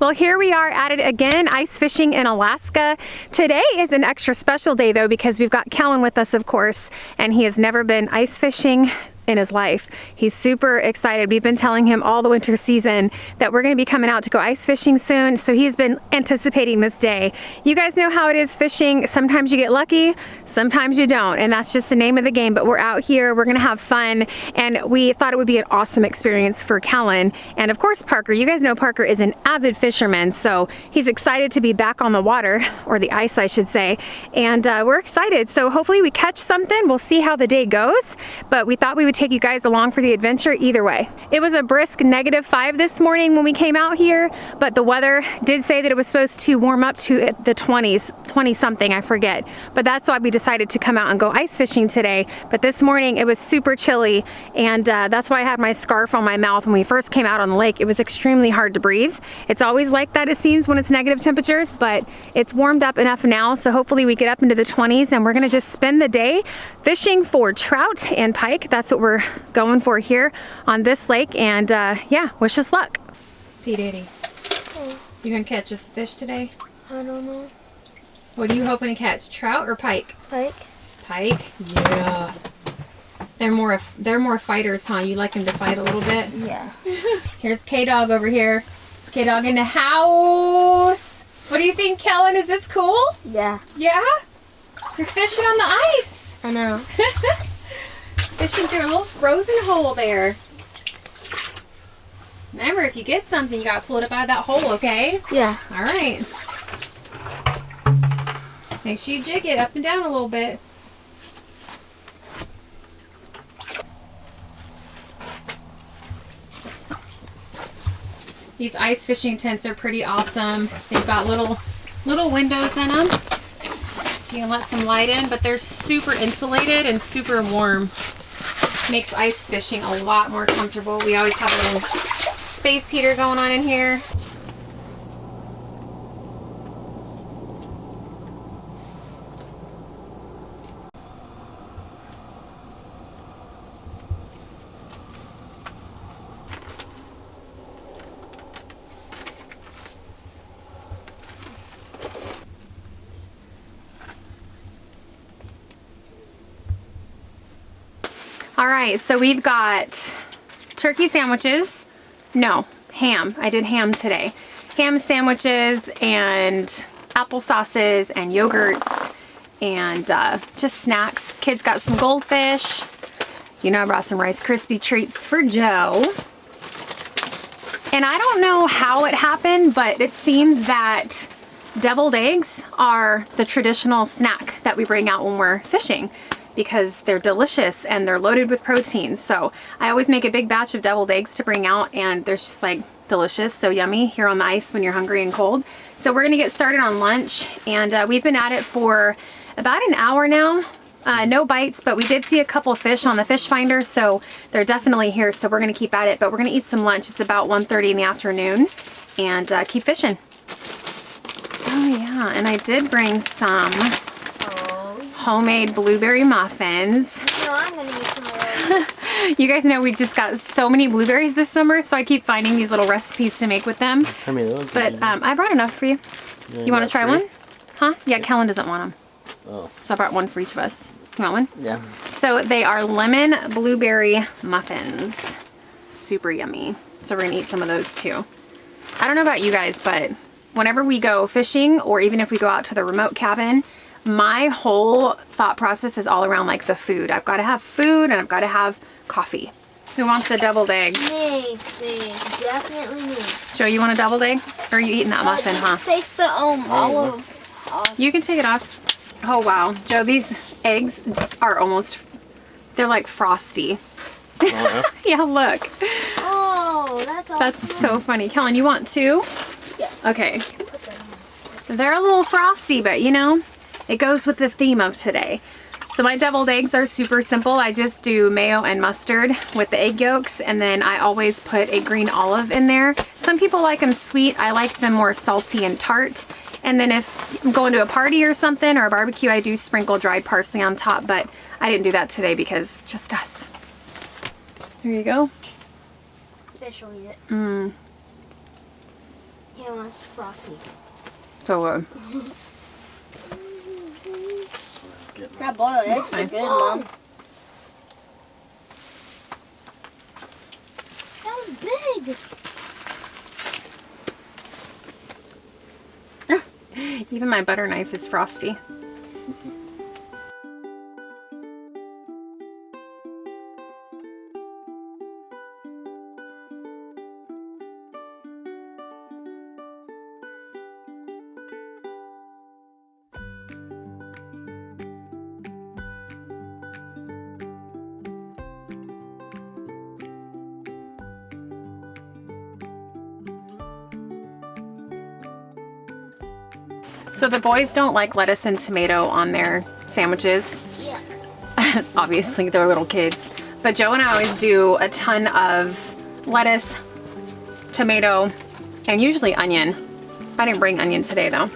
Well, here we are at it again, ice fishing in Alaska. Today is an extra special day though, because we've got Kellen with us, of course, and he has never been ice fishing in his life. He's super excited. We've been telling him all the winter season that we're going to be coming out to go ice fishing soon, so he's been anticipating this day. You guys know how it is fishing. Sometimes you get lucky, sometimes you don't, and that's just the name of the game. But we're out here, we're going to have fun, and we thought it would be an awesome experience for Kellen. And of course Parker, you guys know Parker is an avid fisherman, so he's excited to be back on the water, or the ice I should say, and we're excited. So hopefully we catch something. We'll see how the day goes, but we thought we would take you guys along for the adventure either way. It was a brisk -5 this morning when we came out here, but the weather did say that it was supposed to warm up to the 20s, 20 something, I forget. But that's why we decided to come out and go ice fishing today. But this morning it was super chilly, and that's why I had my scarf on my mouth. When we first came out on the lake, it was extremely hard to breathe. It's always like that, it seems, when it's negative temperatures, but it's warmed up enough now, so hopefully we get up into the 20s, and we're gonna just spend the day fishing for trout and pike. That's what we're going for here on this lake, and yeah, wish us luck. P. Diddy, you gonna catch us a fish today? I don't know. What are you hoping to catch, trout or pike? Pike. Pike? Yeah. They're more fighters, huh? You like them to fight a little bit? Yeah. Here's K-Dog over here. K-Dog in the house. What do you think, Kellen? Is this cool? Yeah. Yeah? You're fishing on the ice. I know. Fishing through a little frozen hole there. Remember, if you get something, you gotta pull it up out of that hole, okay? Yeah. All right. Make sure you jig it up and down a little bit. These ice fishing tents are pretty awesome. They've got little windows in them, so you can let some light in, but they're super insulated and super warm. Makes ice fishing a lot more comfortable. We always have a little space heater going on in here. All right, so we've got turkey sandwiches. No, ham. I did ham today. Ham sandwiches and applesauces and yogurts and just snacks. Kids got some goldfish. You know, I brought some Rice Krispie treats for Joe. And I don't know how it happened, but it seems that deviled eggs are the traditional snack that we bring out when we're fishing, because they're delicious and they're loaded with protein. So I always make a big batch of deviled eggs to bring out, and they're just like delicious, so yummy here on the ice when you're hungry and cold. So we're gonna get started on lunch, and we've been at it for about an hour now. No bites, but we did see a couple of fish on the fish finder, so they're definitely here, so we're gonna keep at it. But we're gonna eat some lunch. It's about 1:30 in the afternoon, and keep fishing. Oh yeah, and I did bring some homemade blueberry muffins. So I'm gonna eat some of those. You guys know we just got so many blueberries this summer, so I keep finding these little recipes to make with them. How many of those? But I brought enough for you. You want to try one? Huh? Yeah, Kellen doesn't want them. Oh. So I brought one for each of us. You want one? Yeah. So they are lemon blueberry muffins. Super yummy. So we're gonna eat some of those too. I don't know about you guys, but whenever we go fishing, or even if we go out to the remote cabin, my whole thought process is all around like the food. I've got to have food, and I've got to have coffee. Who wants a deviled egg? Me. Definitely me. Joe, you want a deviled egg? Or are you eating that muffin, huh? Just take the olive off. You can take it off. Oh wow, Joe, these eggs are almost, they're like frosty. Yeah, look. Oh, that's awesome. That's so funny. Kellen, you want two? Yes. Okay. They're a little frosty, but you know, it goes with the theme of today. So my deviled eggs are super simple. I just do mayo and mustard with the egg yolks, and then I always put a green olive in there. Some people like them sweet. I like them more salty and tart. And then if I'm going to a party or something, or a barbecue, I do sprinkle dried parsley on top, but I didn't do that today because just us. Here you go. Fish will eat it. Mmm. He wants frosty. So good. That boiled eggs are good, Mom. That was big. Even my butter knife is frosty. So the boys don't like lettuce and tomato on their sandwiches. Yeah. Obviously, they're little kids. But Joe and I always do a ton of lettuce, tomato, and usually onion. I didn't bring onion today though.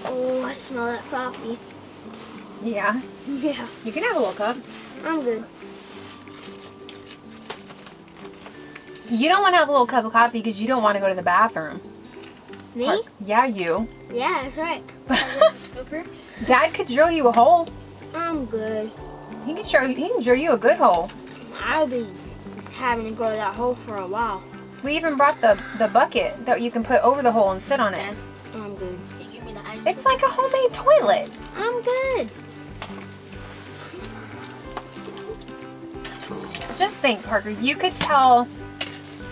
Oh, I smell that coffee. Yeah. Yeah. You can have a little cup. I'm good. You don't want to have a little cup of coffee because you don't want to go to the bathroom. Me? Yeah, you. Yeah, that's right. I got the scooper. Dad could drill you a hole. I'm good. He can drill you a good hole. I'll be having to go to that hole for a while. We even brought the bucket that you can put over the hole and sit on it. I'm good. Can you give me the ice? It's like a homemade toilet. I'm good. Just think, Parker, you could tell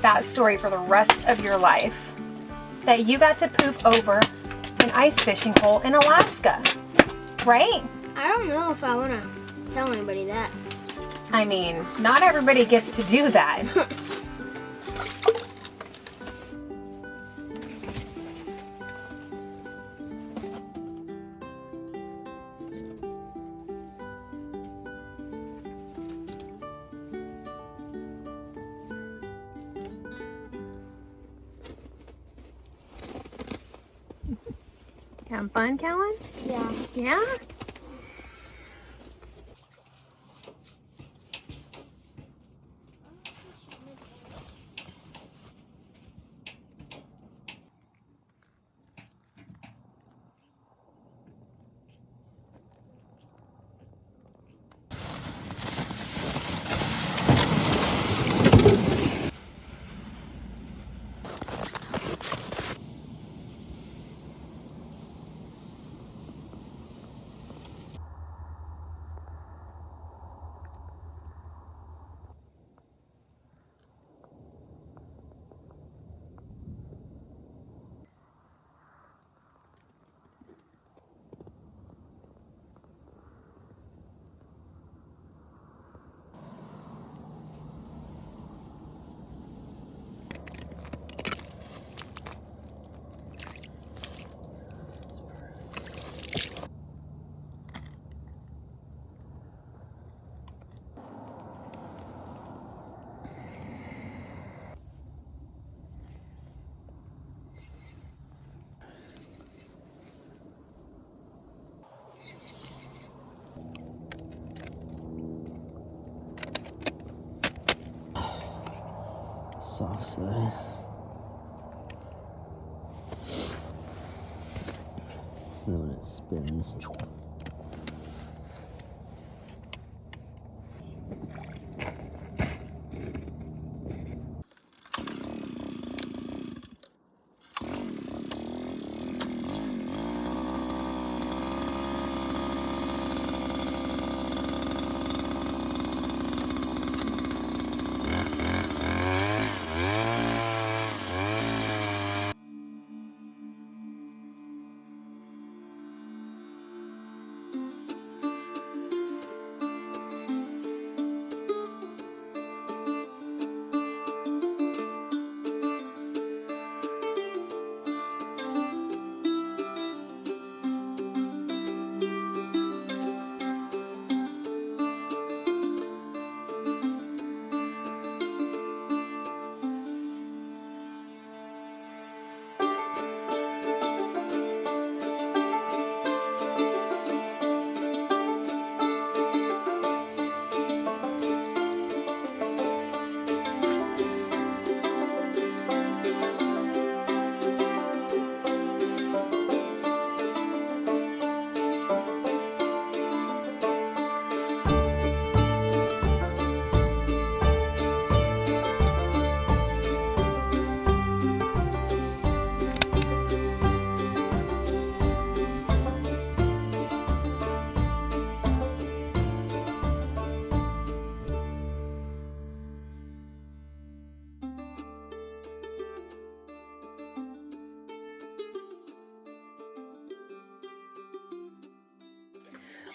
that story for the rest of your life. That you got to poop over an ice fishing hole in Alaska. Right? I don't know if I want to tell anybody that. I mean, not everybody gets to do that. Having fun, Kellen? Yeah. Yeah? Soft side. So then when it spins.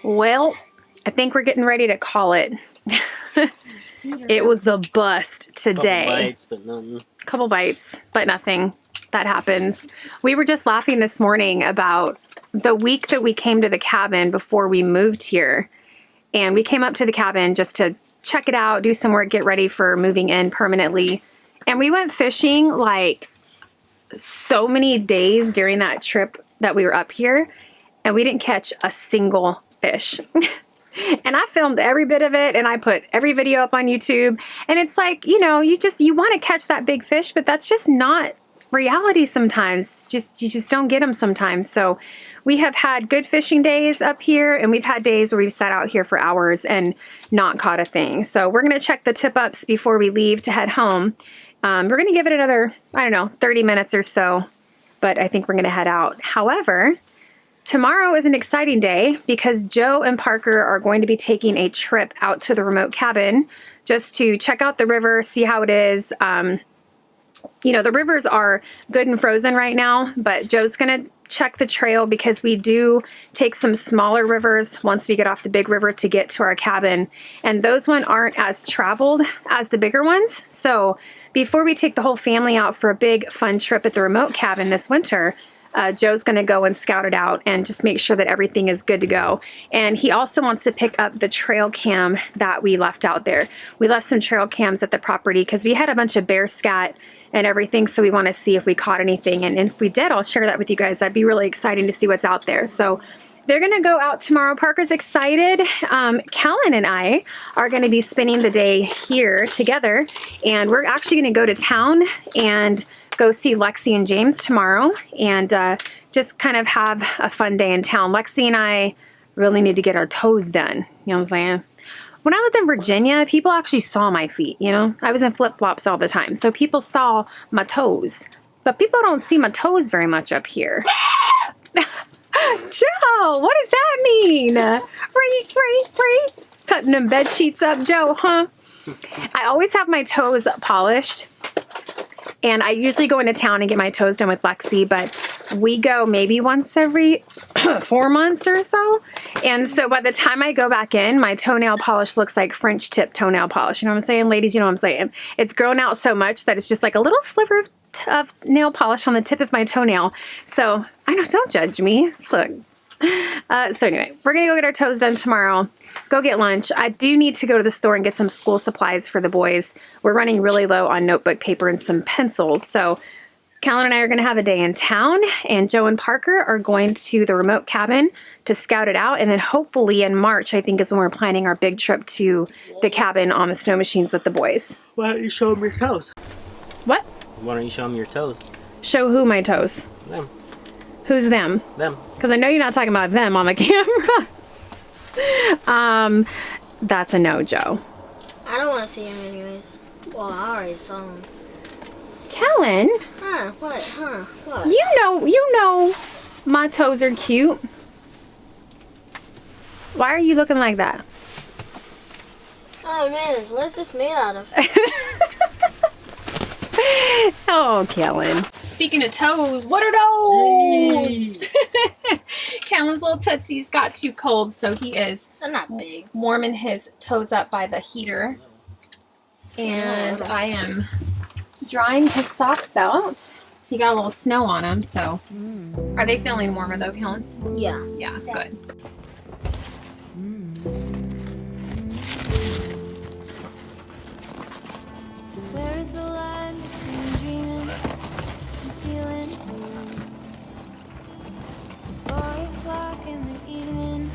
Well, I think we're getting ready to call it. It was a bust today. Couple bites, but nothing. Couple bites, but nothing. That happens. We were just laughing this morning about the week that we came to the cabin before we moved here. And we came up to the cabin just to check it out, do some work, get ready for moving in permanently. And we went fishing like so many days during that trip that we were up here, and we didn't catch a single fish. And I filmed every bit of it, and I put every video up on YouTube. And it's like, you know, you want to catch that big fish, but that's just not reality sometimes. You just don't get them sometimes. So we have had good fishing days up here, and we've had days where we've sat out here for hours and not caught a thing. So we're going to check the tip ups before we leave to head home. We're going to give it another, 30 minutes or so, but I think we're going to head out. However, tomorrow is an exciting day because Joe and Parker are going to be taking a trip out to the remote cabin just to check out the river, see how it is. The rivers are good and frozen right now, but Joe's going to check the trail because we do take some smaller rivers once we get off the big river to get to our cabin. And those ones aren't as traveled as the bigger ones. So before we take the whole family out for a big fun trip at the remote cabin this winter, Joe's going to go and scout it out and just make sure that everything is good to go. And he also wants to pick up the trail cam that we left out there. We left some trail cams at the property because we had a bunch of bear scat and everything, so we want to see if we caught anything. And if we did, I'll share that with you guys. That'd be really exciting to see what's out there. So they're going to go out tomorrow. Parker's excited. Kellen and I are going to be spending the day here together, and we're actually going to go to town and go see Lexxy and James tomorrow and just kind of have a fun day in town. Lexxy and I really need to get our toes done. You know what I'm saying? When I lived in Virginia, people actually saw my feet, I was in flip-flops all the time, so people saw my toes. But people don't see my toes very much up here. Joe, what does that mean? Cutting them bed sheets up, Joe, huh? I always have my toes polished. And I usually go into town and get my toes done with Lexxy, but we go maybe once every 4 months or so. And so by the time I go back in, my toenail polish looks like French tip toenail polish. You know what I'm saying? Ladies, you know what I'm saying? It's grown out so much that it's just like a little sliver of nail polish on the tip of my toenail. So I know, don't judge me. Look. So anyway, we're going to go get our toes done tomorrow. Go get lunch. I do need to go to the store and get some school supplies for the boys. We're running really low on notebook paper and some pencils. So Kellen and I are going to have a day in town, and Joe and Parker are going to the remote cabin to scout it out. And then hopefully in March, I think, is when we're planning our big trip to the cabin on the snow machines with the boys. Why don't you show them your toes? What? Why don't you show them your toes? Show who my toes? Them. Who's them? Them. Because I know you're not talking about them on the camera. That's a no, Joe. I don't want to see him anyways. Well, I already saw him. Kellen? Huh? What? Huh? What? You know my toes are cute. Why are you looking like that? Oh man, what's this made out of? Oh, Kellen. Speaking of toes, what are those? Kellen's little tootsies got too cold, so he is They're not big. warming his toes up by the heater. And I am drying his socks out. He got a little snow on him, so. Are they feeling warmer though, Kellen? Yeah. Yeah, good. Where is the line between dreaming and feeling blue? It's 4 o'clock in the evening.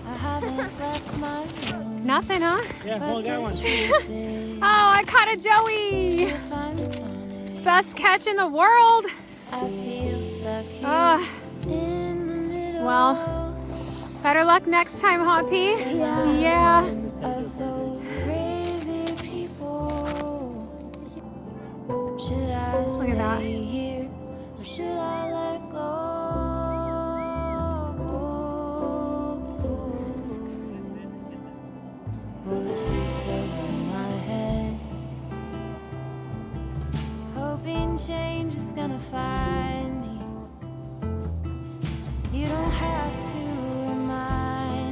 I haven't left my room. Nothing, huh? Yeah, well, I got one. Oh, I caught a joey! Best catch in the world! I feel stuck here in the middle. Well, better luck next time, Hoppy. Yeah. Of those crazy people. Should I Look at that. stay here or should I let go? Pull the sheets over my head, hoping change is gonna find me. You don't have to remind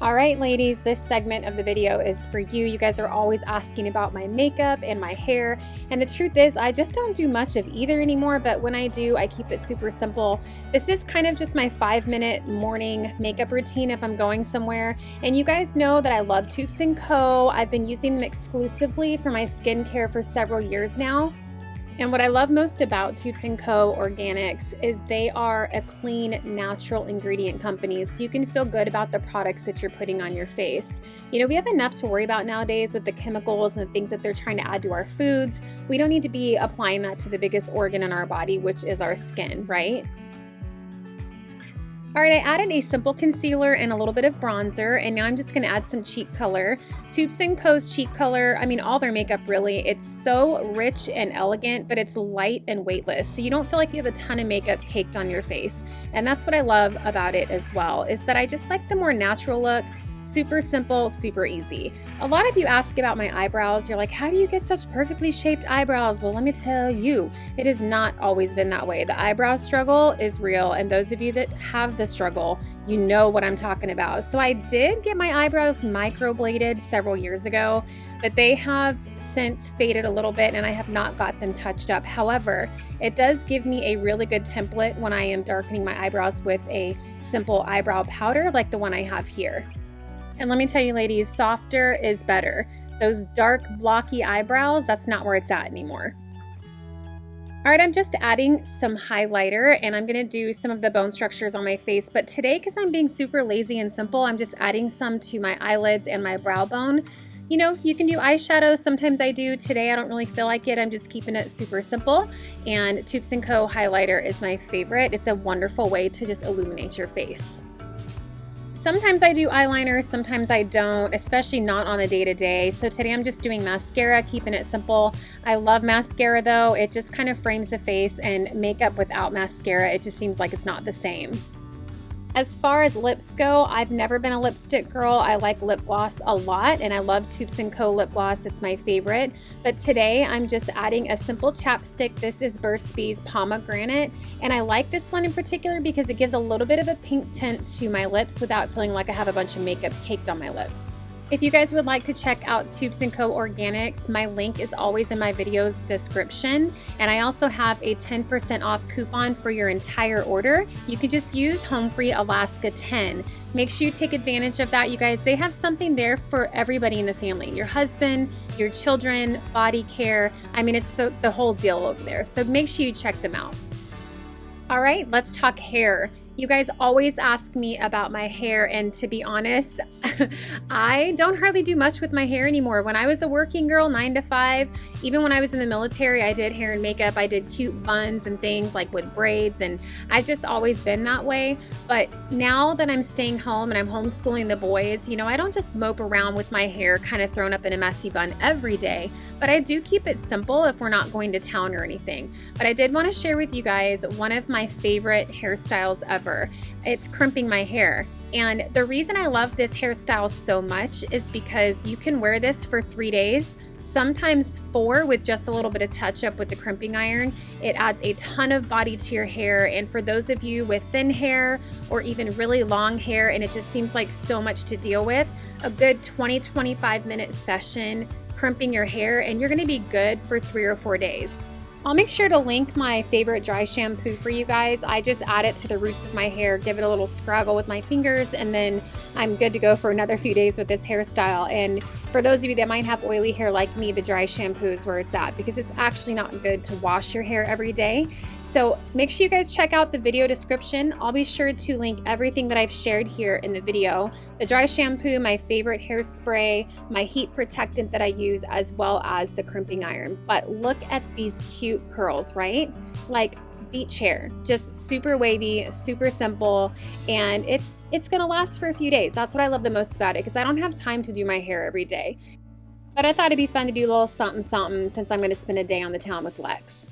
All right, ladies, this segment of the video is for you. You guys are always asking about my makeup and my hair. And the truth is, I just don't do much of either anymore, but when I do, I keep it super simple. This is kind of just my 5-minute morning makeup routine if I'm going somewhere. And you guys know that I love Tubes & Co. I've been using them exclusively for my skincare for several years now. And what I love most about Tubes & Co. Organics is they are a clean, natural ingredient company, so you can feel good about the products that you're putting on your face. You know, we have enough to worry about nowadays with the chemicals and the things that they're trying to add to our foods. We don't need to be applying that to the biggest organ in our body, which is our skin, right? All right, I added a simple concealer and a little bit of bronzer, and now I'm just gonna add some cheek color. Tubes & Co.'s cheek color, I mean, all their makeup really, it's so rich and elegant, but it's light and weightless, so you don't feel like you have a ton of makeup caked on your face. And that's what I love about it as well, is that I just like the more natural look. Super simple, super easy. A lot of you ask about my eyebrows. You're like, how do you get such perfectly shaped eyebrows? Well, let me tell you, it has not always been that way. The eyebrow struggle is real, and those of you that have the struggle, you know what I'm talking about. So I did get my eyebrows microbladed several years ago, but they have since faded a little bit and I have not got them touched up. However, it does give me a really good template when I am darkening my eyebrows with a simple eyebrow powder like the one I have here. And let me tell you, ladies, softer is better. Those dark, blocky eyebrows, that's not where it's at anymore. All right, I'm just adding some highlighter and I'm gonna do some of the bone structures on my face. But today, because I'm being super lazy and simple, I'm just adding some to my eyelids and my brow bone. You know, you can do eyeshadow. Sometimes I do. Today, I don't really feel like it. I'm just keeping it super simple. And Tubes & Co. highlighter is my favorite. It's a wonderful way to just illuminate your face. Sometimes I do eyeliner, sometimes I don't, especially not on a day-to-day. So today I'm just doing mascara, keeping it simple. I love mascara though. It just kind of frames the face, and makeup without mascara, it just seems like it's not the same. As far as lips go, I've never been a lipstick girl. I like lip gloss a lot, and I love Tubes & Co. lip gloss. It's my favorite. But today, I'm just adding a simple chapstick. This is Burt's Bees Pomegranate, and I like this one in particular because it gives a little bit of a pink tint to my lips without feeling like I have a bunch of makeup caked on my lips. If you guys would like to check out Tubes & Co. Organics, my link is always in my video's description. And I also have a 10% off coupon for your entire order. You can just use Home Free Alaska 10. Make sure you take advantage of that, you guys. They have something there for everybody in the family. Your husband, your children, body care. I mean, it's the whole deal over there. So make sure you check them out. All right, let's talk hair. You guys always ask me about my hair, and to be honest, I don't hardly do much with my hair anymore. When I was a working girl, 9 to 5, even when I was in the military, I did hair and makeup. I did cute buns and things like with braids, and I've just always been that way. But now that I'm staying home and I'm homeschooling the boys, you know, I don't just mope around with my hair kind of thrown up in a messy bun every day, but I do keep it simple if we're not going to town or anything. But I did want to share with you guys one of my favorite hairstyles ever. It's crimping my hair. And the reason I love this hairstyle so much is because you can wear this for 3 days, sometimes 4 with just a little bit of touch up with the crimping iron. It adds a ton of body to your hair. And for those of you with thin hair or even really long hair and it just seems like so much to deal with, a good 20-25 minute session crimping your hair and you're going to be good for 3 or 4 days. I'll make sure to link my favorite dry shampoo for you guys. I just add it to the roots of my hair, give it a little scraggle with my fingers, and then I'm good to go for another few days with this hairstyle. And for those of you that might have oily hair like me, the dry shampoo is where it's at because it's actually not good to wash your hair every day. So make sure you guys check out the video description. I'll be sure to link everything that I've shared here in the video. The dry shampoo, my favorite hairspray, my heat protectant that I use, as well as the crimping iron. But look at these cute curls, right? Like beach hair, just super wavy, super simple, and it's gonna last for a few days. That's what I love the most about it because I don't have time to do my hair every day. But I thought it'd be fun to do a little something since I'm gonna spend a day on the town with Lex.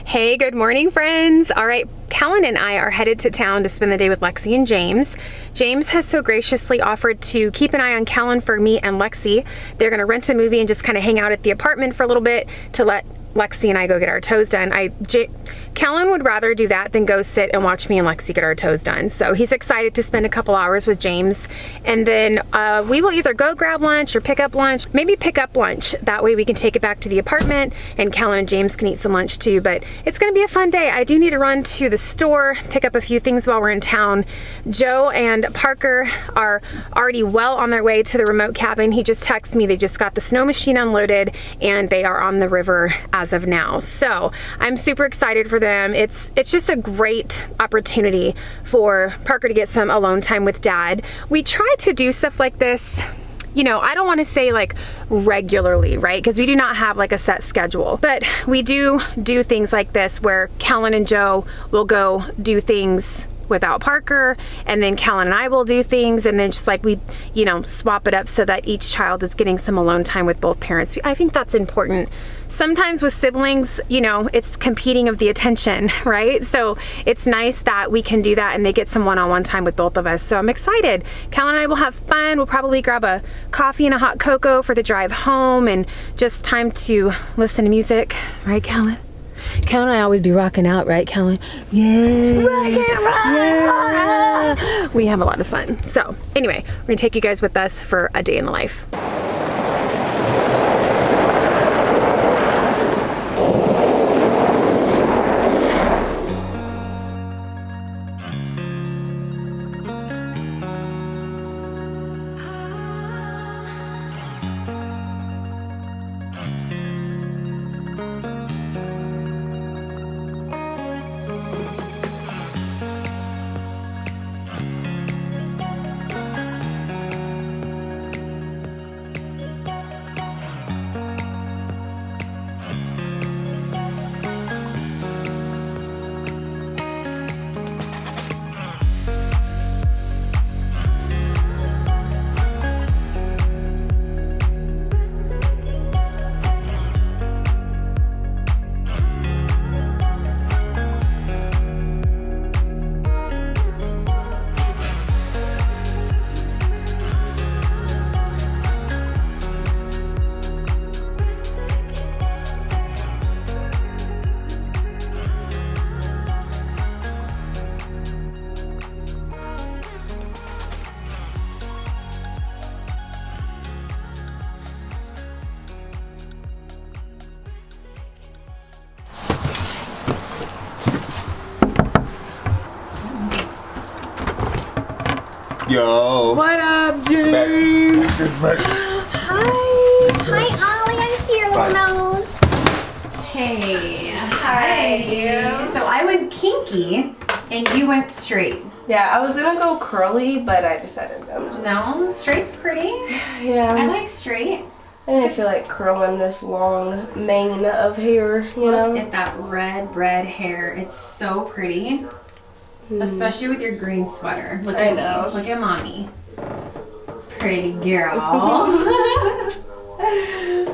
Hey, good morning, friends. All right, Kellen and I are headed to town to spend the day with Lexxy and James. James has so graciously offered to keep an eye on Kellen for me and Lexxy. They're gonna rent a movie and just kind of hang out at the apartment for a little bit to let Lexxy and I go get our toes done. Kellen would rather do that than go sit and watch me and Lexxy get our toes done. So he's excited to spend a couple hours with James. And then we will either go grab lunch or pick up lunch. Maybe pick up lunch. That way we can take it back to the apartment and Kellen and James can eat some lunch too. But it's gonna be a fun day. I do need to run to the store, pick up a few things while we're in town. Joe and Parker are already well on their way to the remote cabin. He just texted me, they just got the snow machine unloaded and they are on the river as of now. So I'm super excited for them. It's just a great opportunity for Parker to get some alone time with Dad. We try to do stuff like this, you know, I don't want to say like regularly, right? Because we do not have like a set schedule, but we do things like this where Kellen and Joe will go do things without Parker, and then Kellen and I will do things, and then just like we, you know, swap it up so that each child is getting some alone time with both parents. I think that's important. Sometimes with siblings, you know, it's competing of the attention, right? So it's nice that we can do that and they get some one-on-one time with both of us. So I'm excited. Kellen and I will have fun. We'll probably grab a coffee and a hot cocoa for the drive home and just time to listen to music, right, Kellen? Kellen and I always be rocking out, right, Kellen? Yeah. Rock it, rock. Yeah. We have a lot of fun. So anyway, we're gonna take you guys with us for a day in the life. Yo. What up, James? Hi. Hi, Ollie. I see your little nose. Hey. Hi. So I went kinky and you went straight. Yeah, I was gonna go curly, but I decided No, straight's pretty. Yeah. I like straight. I didn't feel like curling this long mane of hair, you know? Look at that red hair. It's so pretty. Especially with your green sweater. Look I at know. Me. Look at mommy. Pretty girl.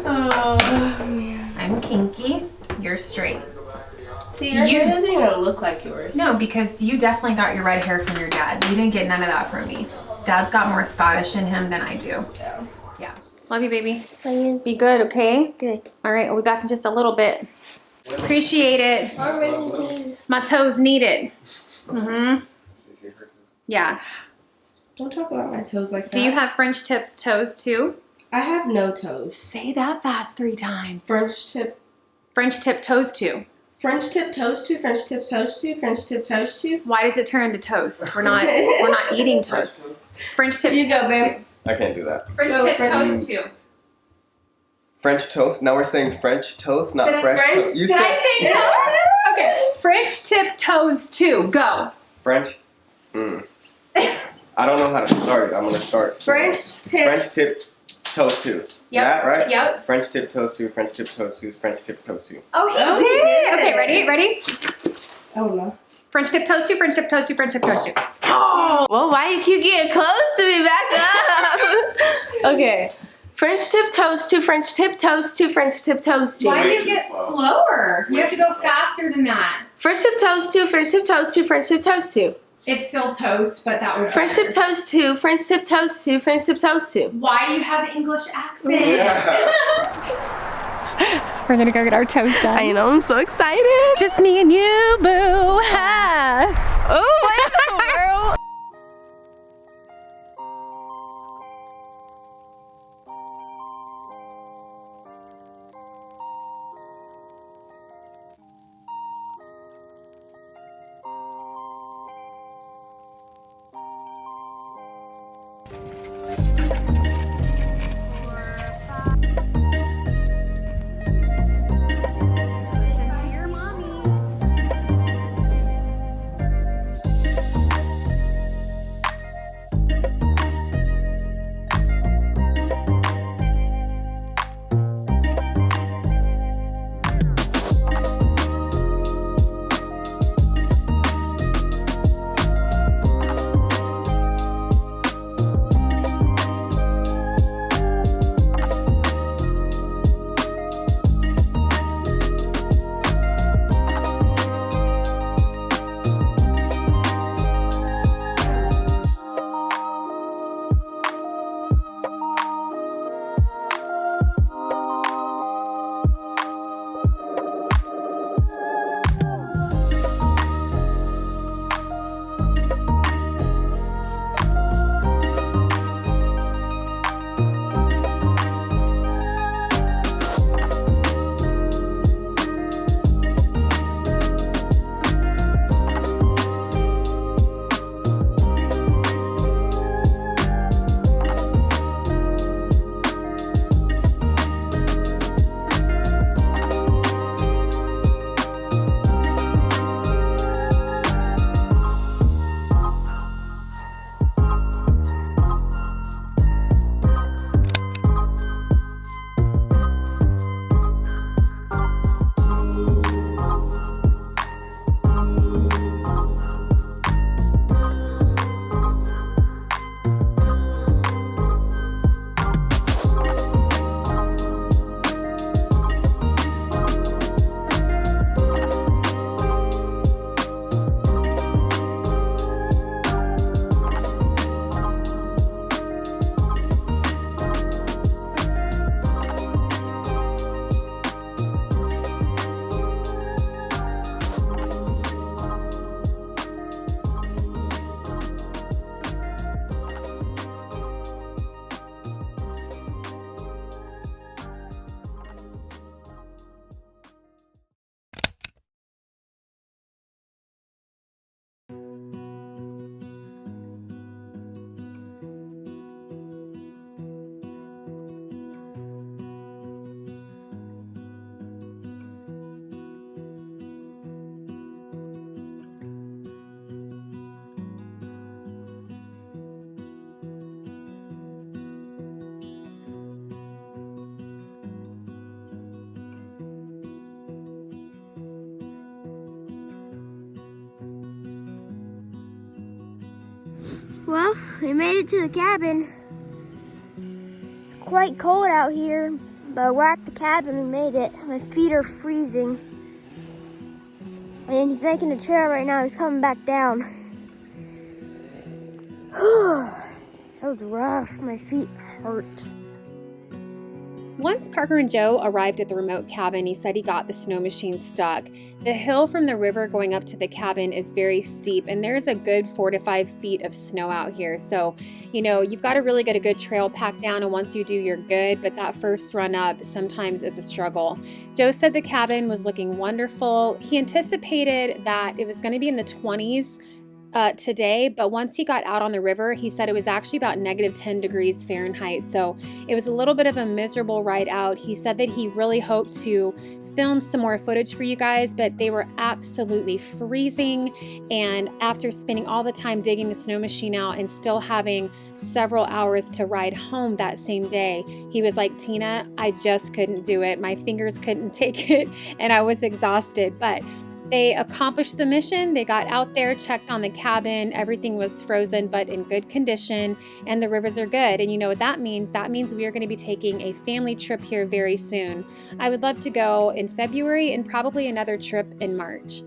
Oh, man. I'm kinky. You're straight. See, your hair doesn't even look like yours. No, because you definitely got your red hair from your dad. You didn't get none of that from me. Dad's got more Scottish in him than I do. Yeah. Yeah. Love you, baby. Love you. Be good, okay? Good. All right, we'll be back in just a little bit. Appreciate it. Already. My toes need it. Mm-hmm. Yeah. Don't talk about my toes like that. Do you have French tip toes too? I have no toes. Say that fast 3 times. French tip toes too. French tip toast to, French tip toast to, French tip toast to. Why does it turn into toast? We're not eating toast. French tip You go, toast babe. too. I can't do that. French Go, tip French- toast too. French toast. Now we're saying French toast, not Did I- French French- toast. You Did said I say toast? Okay. French tip toes too. Go. French. I don't know how to start it. I'm gonna start. slow. French tip. French tip toast too. Yep. Yeah, right? Yep. French tip toast too. French tip toast too. French tip toast too. Oh, he Oh, did. he did. Okay, ready? I don't know. French tip toast too. French tip toast too. French tip toast too. Oh, well, why you keep getting close to me? Back up. Okay. French tip toast to, French tip toast to, French tip toast to. Why do Way you too get slow. slower? You have to go faster than that. French tip toast to, French tip toast to, French tip toast to. It's still toast, but that was French better. tip toast to, French tip toast to, French tip toast to. Why do you have the English accent? Yeah. We're gonna go get our toes done. I know, I'm so excited. Just me and you, boo. Ha. Oh, what in the world? Listen to your mommy. Well, we made it to the cabin. It's quite cold out here, but we're at the cabin. We made it. My feet are freezing. And he's making a trail right now. He's coming back down. That was rough. My feet hurt. Once Parker and Joe arrived at the remote cabin, he said he got the snow machine stuck. The hill from the river going up to the cabin is very steep, and there's a good 4 to 5 feet of snow out here. So, you've got to really get a good trail packed down, and once you do, you're good. But that first run up sometimes is a struggle. Joe said the cabin was looking wonderful. He anticipated that it was going to be in the 20s today, but once he got out on the river, he said it was actually about -10 degrees Fahrenheit. So it was a little bit of a miserable ride out. He said that he really hoped to film some more footage for you guys, but they were absolutely freezing. And after spending all the time digging the snow machine out and still having several hours to ride home that same day, he was like, Tina, I just couldn't do it. My fingers couldn't take it, and I was exhausted. But they accomplished the mission. They got out there, checked on the cabin. Everything was frozen but in good condition, and the rivers are good. And you know what that means? That means we are going to be taking a family trip here very soon. I would love to go in February and probably another trip in March.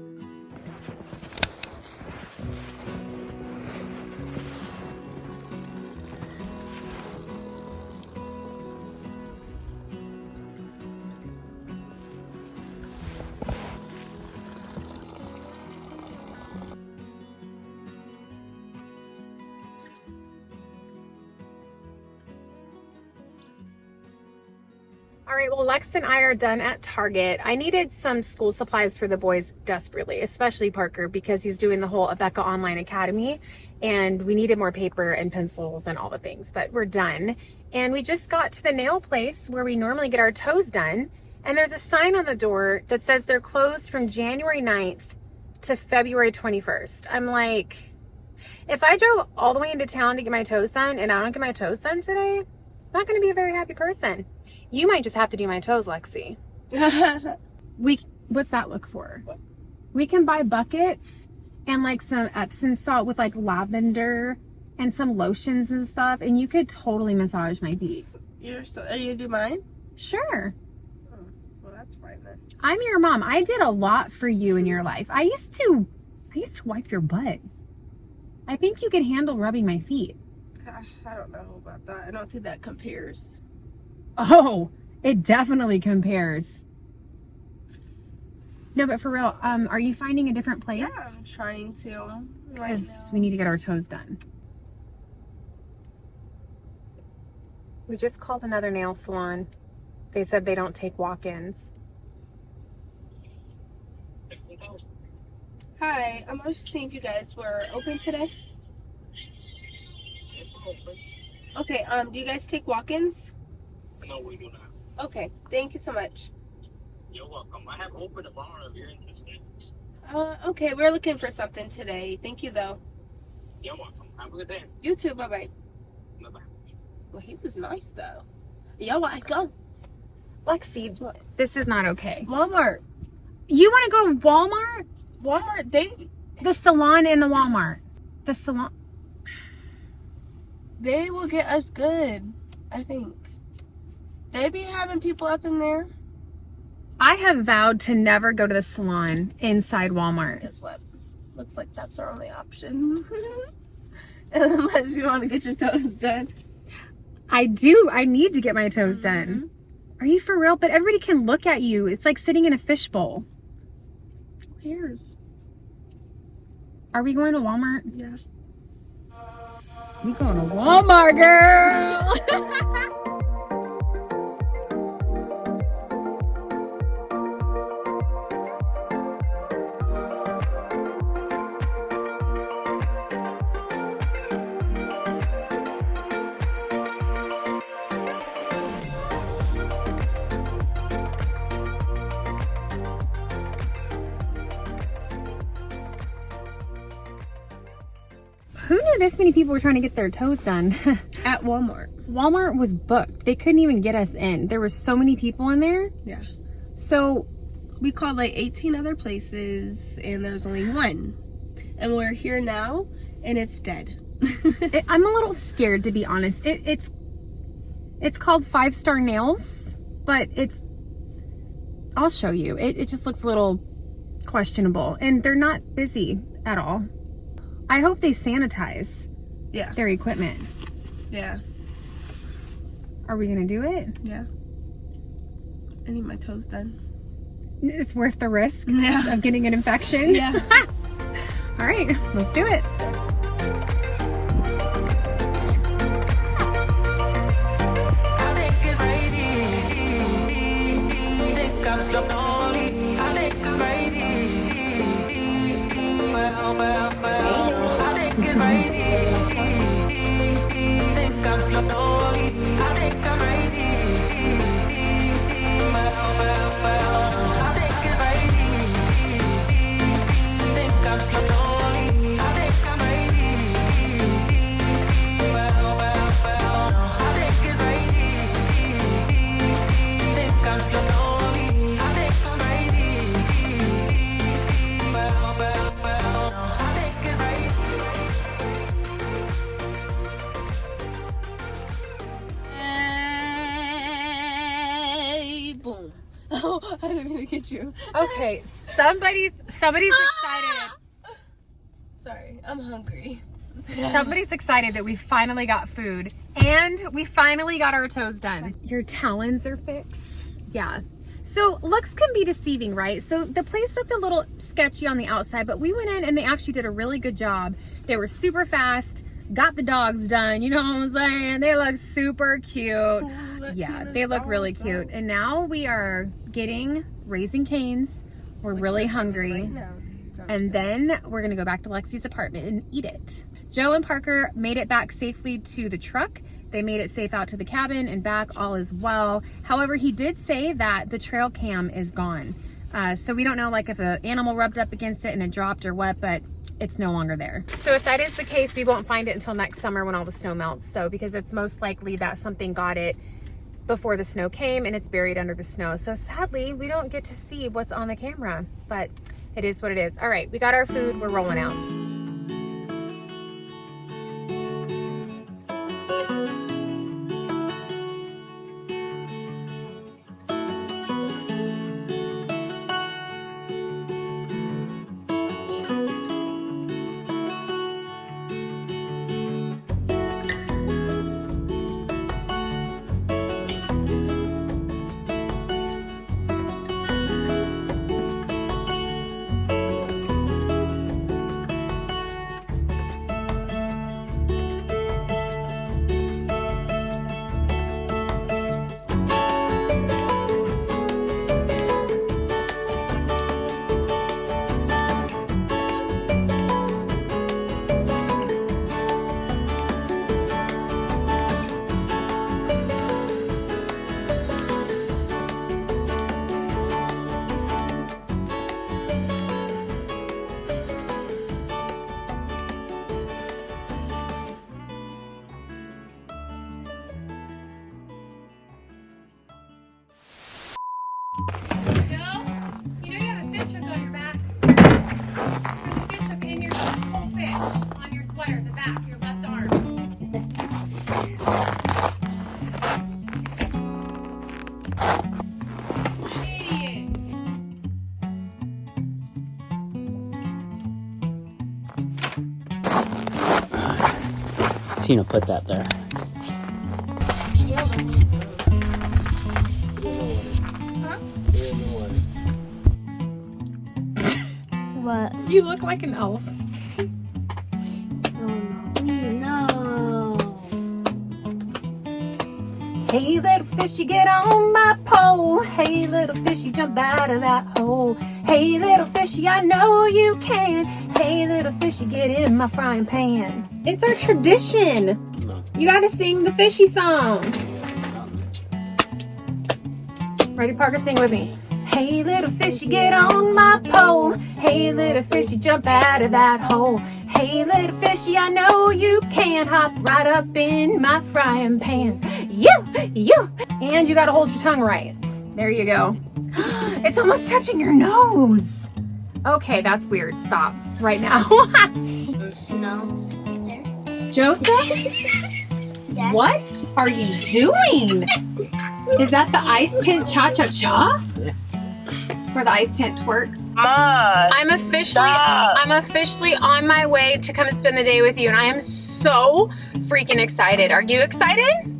All right, well, Lex and I are done at Target. I needed some school supplies for the boys desperately, especially Parker, because he's doing the whole Abeka Online Academy, and we needed more paper and pencils and all the things, but we're done. And we just got to the nail place where we normally get our toes done, and there's a sign on the door that says they're closed from January 9th to February 21st. I'm like, if I drove all the way into town to get my toes done and I don't get my toes done today, I'm not going to be a very happy person. You might just have to do my toes, Lexxy. What's that look for? What? We can buy buckets and like some Epsom salt with like lavender and some lotions and stuff, and you could totally massage my feet. Are you gonna do mine? Sure. Oh, well, that's fine then. I'm your mom. I did a lot for you in your life. I used to wipe your butt. I think you could handle rubbing my feet. I don't know about that. I don't think that compares. Oh, it definitely compares. No, but for real, are you finding a different place? Yeah, I'm trying to. Because we need to get our toes done. We just called another nail salon. They said they don't take walk-ins. Hi, I'm just seeing if you guys were open today. Okay, do you guys take walk-ins? No, we do not. Okay, thank you so much. You're welcome. I have open tomorrow if you're interested. Okay, we're looking for something today. Thank you, though. You're welcome. Have a good day. You too, bye-bye. Bye-bye. Well, he was nice, though. Yo, I go. Lexi, this is not okay. Walmart. You want to go to Walmart? Walmart, The salon in the Walmart. The salon. they will get us good, I think. They be having people up in there. I have vowed to never go to the salon inside Walmart. Guess what? Looks like that's our only option. Unless you want to get your toes done. I do. I need to get my toes done. Are you for real? But everybody can look at you. It's like sitting in a fishbowl. Who cares? Are we going to Walmart? Yeah. We going to Walmart, girl. Who knew this many people were trying to get their toes done? At Walmart. Walmart was booked. They couldn't even get us in. There were so many people in there. Yeah. So We called like 18 other places and there's only one. And we're here now and it's dead. I'm a little scared, to be honest. It's called 5-Star Nails, but I'll show you. It just looks a little questionable, and they're not busy at all. I hope they sanitize their equipment. Yeah. Are we gonna do it? Yeah. I need my toes done. It's worth the risk Yeah. of getting an infection. Yeah. All right, let's do it. Boom. Oh, I didn't mean to get you. Okay, somebody's excited. Sorry, I'm hungry. Somebody's excited that we finally got food and we finally got our toes done. Your talons are fixed. Yeah. So looks can be deceiving, right? So the place looked a little sketchy on the outside, but we went in and they actually did a really good job. They were super fast. got the dogs done. You know what I'm saying? They look super cute. Yeah, they look really cute. And now we are getting Raising Cane's. We're really hungry. And then we're gonna go back to Lexxy's apartment and eat it. Joe and Parker made it back safely to the truck. They made it safe out to the cabin and back, all is well. However, he did say that the trail cam is gone. So we don't know like if an animal rubbed up against it and it dropped or what, but it's no longer there. So if that is the case, we won't find it until next summer when all the snow melts. So because it's most likely that something got it before the snow came and it's buried under the snow. So sadly, we don't get to see what's on the camera, but it is what it is. All right, we got our food, we're rolling out. Tina put that there. What? You look like an elf. No. Hey little fish, you get on my pole. Hey little fish, you jump out of that hole. Hey little fishy, I know you can. Hey little fish, you get in my frying pan. It's our tradition. You gotta sing the fishy song. Ready, Parker? Sing with me. Hey little fishy, get on my pole. Hey little fishy, jump out of that hole. Hey little fishy, I know you can. Hop right up in my frying pan. You. And you gotta hold your tongue right. There you go. It's almost touching your nose. Okay, that's weird. Stop right now. Snow. Joseph? Yes. What are you doing? Is that the ice tent cha-cha-cha? Yeah. For the ice tent twerk? Mom. I'm officially on my way to come spend the day with you, and I am so freaking excited. Are you excited?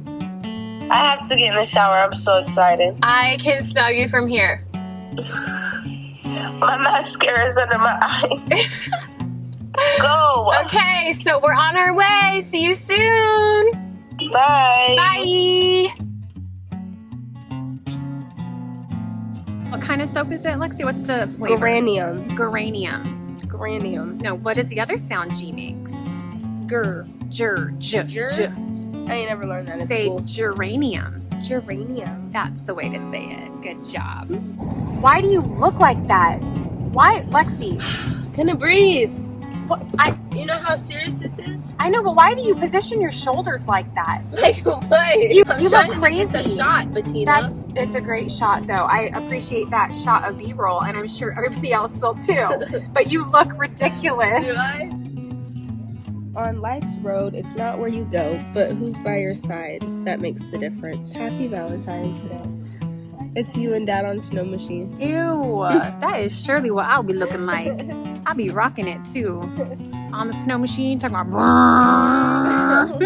I have to get in the shower. I'm so excited. I can smell you from here. My mascara is under my eye. Go. Okay, so we're on our way. See you soon. Bye. Bye. What kind of soap is it, Lexi? What's the flavor? Geranium. Geranium. No, what is the other sound G makes? Ger. I ain't never learned that in Say school. geranium. Geranium. That's the way to say it. Good job. Why do you look like that? Why, Lexi? Couldn't breathe. What, You know how serious this is? I know, but why do you position your shoulders like that? Like what? You I'm look trying to crazy. get the shot, Bettina. It's a great shot, though. I appreciate that shot of B-roll, and I'm sure everybody else will too. But you look ridiculous. Do I? On life's road, it's not where you go, but who's by your side. That makes the difference. Happy Valentine's Day. It's you and Dad on snow machines. Ew, that is surely what I'll be looking like. I'll be rocking it too. On the snow machine, talking about.